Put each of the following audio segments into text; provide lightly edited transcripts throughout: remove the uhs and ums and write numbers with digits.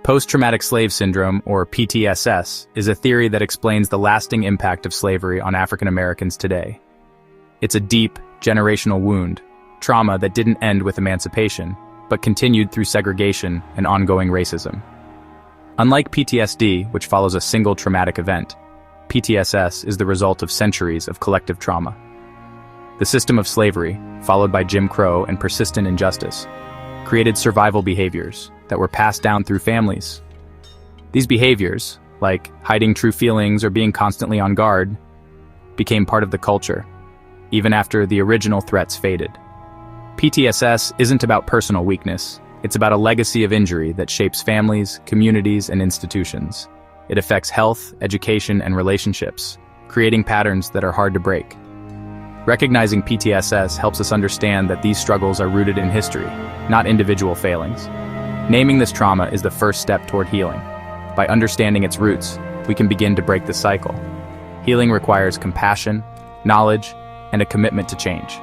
Post-traumatic slave syndrome, or PTSS, is a theory that explains the lasting impact of slavery on African Americans today. It's a deep, generational wound, trauma that didn't end with emancipation, but continued through segregation and ongoing racism. Unlike PTSD, which follows a single traumatic event, PTSS is the result of centuries of collective trauma. The system of slavery, followed by Jim Crow and persistent injustice, created survival behaviors that were passed down through families. These behaviors, like hiding true feelings or being constantly on guard, became part of the culture, even after the original threats faded. PTSS isn't about personal weakness, it's about a legacy of injury that shapes families, communities, and institutions. It affects health, education, and relationships, creating patterns that are hard to break. Recognizing PTSS helps us understand that these struggles are rooted in history, not individual failings. Naming this trauma is the first step toward healing. By understanding its roots, we can begin to break the cycle. Healing requires compassion, knowledge, and a commitment to change.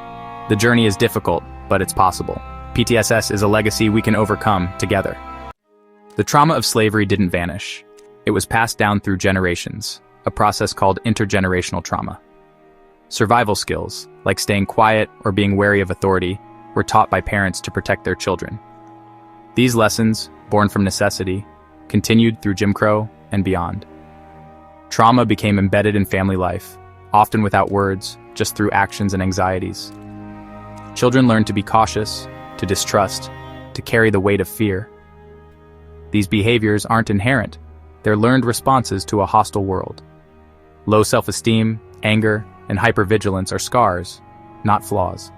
The journey is difficult, but it's possible. PTSS is a legacy we can overcome together. The trauma of slavery didn't vanish. It was passed down through generations, a process called intergenerational trauma. Survival skills, like staying quiet or being wary of authority, were taught by parents to protect their children. These lessons, born from necessity, continued through Jim Crow and beyond. Trauma became embedded in family life, often without words, just through actions and anxieties. Children learned to be cautious, to distrust, to carry the weight of fear. These behaviors aren't inherent, they're learned responses to a hostile world. Low self-esteem, anger, and hypervigilance are scars, not flaws.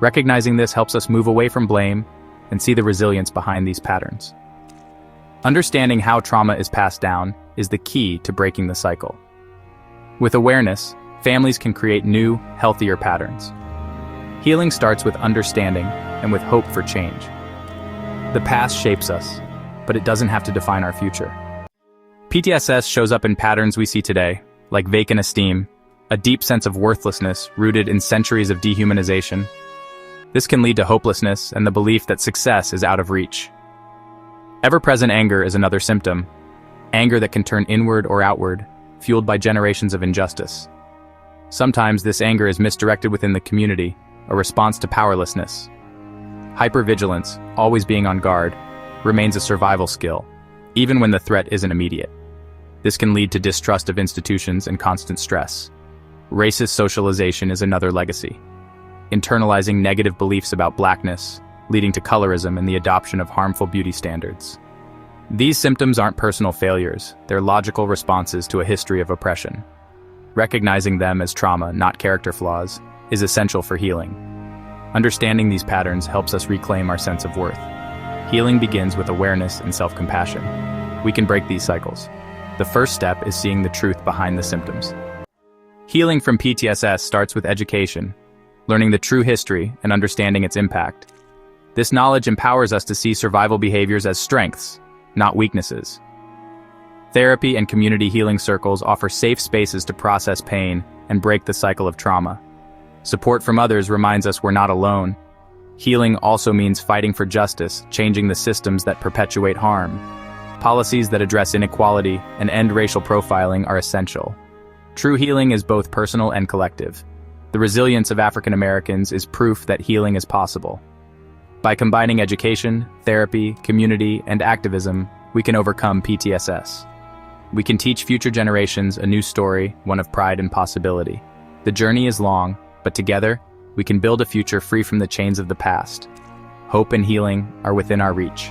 Recognizing this helps us move away from blame and see the resilience behind these patterns. Understanding how trauma is passed down is the key to breaking the cycle. With awareness, families can create new, healthier patterns. Healing starts with understanding and with hope for change. The past shapes us, but it doesn't have to define our future. PTSS shows up in patterns we see today, like vacant esteem, a deep sense of worthlessness rooted in centuries of dehumanization. This can lead to hopelessness and the belief that success is out of reach. Ever-present anger is another symptom, anger that can turn inward or outward, fueled by generations of injustice. Sometimes this anger is misdirected within the community, a response to powerlessness. Hypervigilance, always being on guard, remains a survival skill, even when the threat isn't immediate. This can lead to distrust of institutions and constant stress. Racist socialization is another legacy, internalizing negative beliefs about blackness, leading to colorism and the adoption of harmful beauty standards. These symptoms aren't personal failures, they're logical responses to a history of oppression. Recognizing them as trauma, not character flaws, is essential for healing. Understanding these patterns helps us reclaim our sense of worth. Healing begins with awareness and self-compassion. We can break these cycles. The first step is seeing the truth behind the symptoms. Healing from PTSS starts with education, learning the true history and understanding its impact. This knowledge empowers us to see survival behaviors as strengths, not weaknesses. Therapy and community healing circles offer safe spaces to process pain and break the cycle of trauma. Support from others reminds us we're not alone. Healing also means fighting for justice, changing the systems that perpetuate harm. Policies that address inequality and end racial profiling are essential. True healing is both personal and collective. The resilience of African Americans is proof that healing is possible. By combining education, therapy, community, and activism, we can overcome PTSS. We can teach future generations a new story, one of pride and possibility. The journey is long, but together, we can build a future free from the chains of the past. Hope and healing are within our reach.